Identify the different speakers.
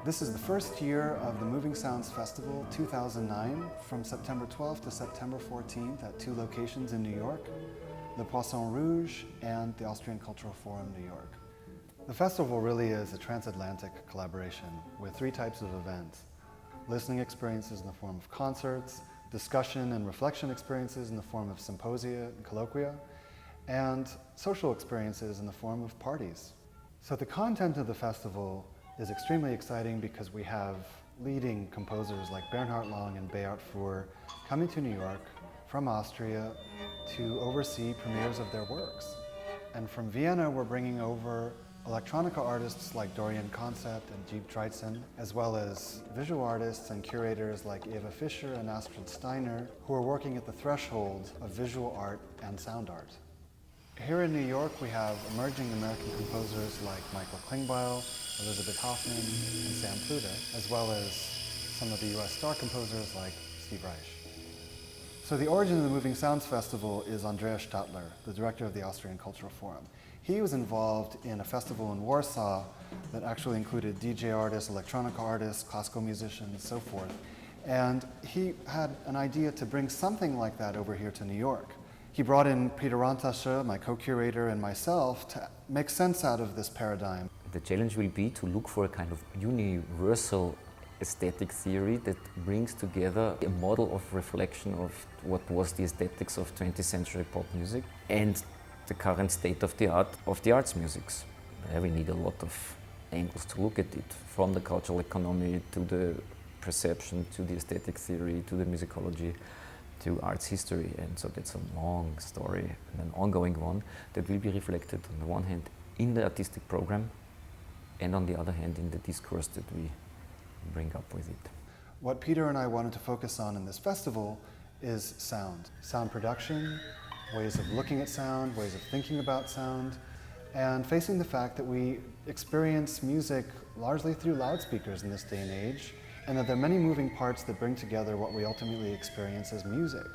Speaker 1: This is the first year of the Moving Sounds Festival 2009 from September 12th to September 14th at two locations in New York, the Poisson Rouge and the Austrian Cultural Forum, New York. The festival really is a transatlantic collaboration with three types of events: listening experiences in the form of concerts, discussion and reflection experiences in the form of symposia and colloquia, and social experiences in the form of parties. So the content of the festival is extremely exciting because we have leading composers like Bernhard Long and Beat Fuhr coming to New York from Austria to oversee premieres of their works. And from Vienna, we're bringing over electronica artists like Dorian Concept and Jeep Treitzen, as well as visual artists and curators like Eva Fischer and Astrid Steiner, who are working at the threshold of visual art and sound art. Here in New York, we have emerging American composers like Michael Klingbeil, Elizabeth Hoffman, and Sam Pluta, as well as some of the US star composers like Steve Reich. So the origin of the Moving Sounds Festival is Andreas Stadler, the director of the Austrian Cultural Forum. He was involved in a festival in Warsaw that actually included DJ artists, electronica artists, classical musicians, and so forth. And he had an idea to bring something like that over here to New York. He brought in Peter Rantasche, my co-curator, and myself to make sense out of this paradigm.
Speaker 2: The challenge will be to look for a kind of universal aesthetic theory that brings together a model of reflection of what was the aesthetics of 20th century pop music and the current state of the art of the arts musics. We need a lot of angles to look at it, from the cultural economy to the perception, to the aesthetic theory, to the musicology, to arts history. And so that's a long story and an ongoing one that will be reflected on the one hand in the artistic program and on the other hand in the discourse that we bring up with it.
Speaker 1: What Peter and I wanted to focus on in this festival is sound. Sound production, ways of looking at sound, ways of thinking about sound, and facing the fact that we experience music largely through loudspeakers in this day and age, and that there are many moving parts that bring together what we ultimately experience as music.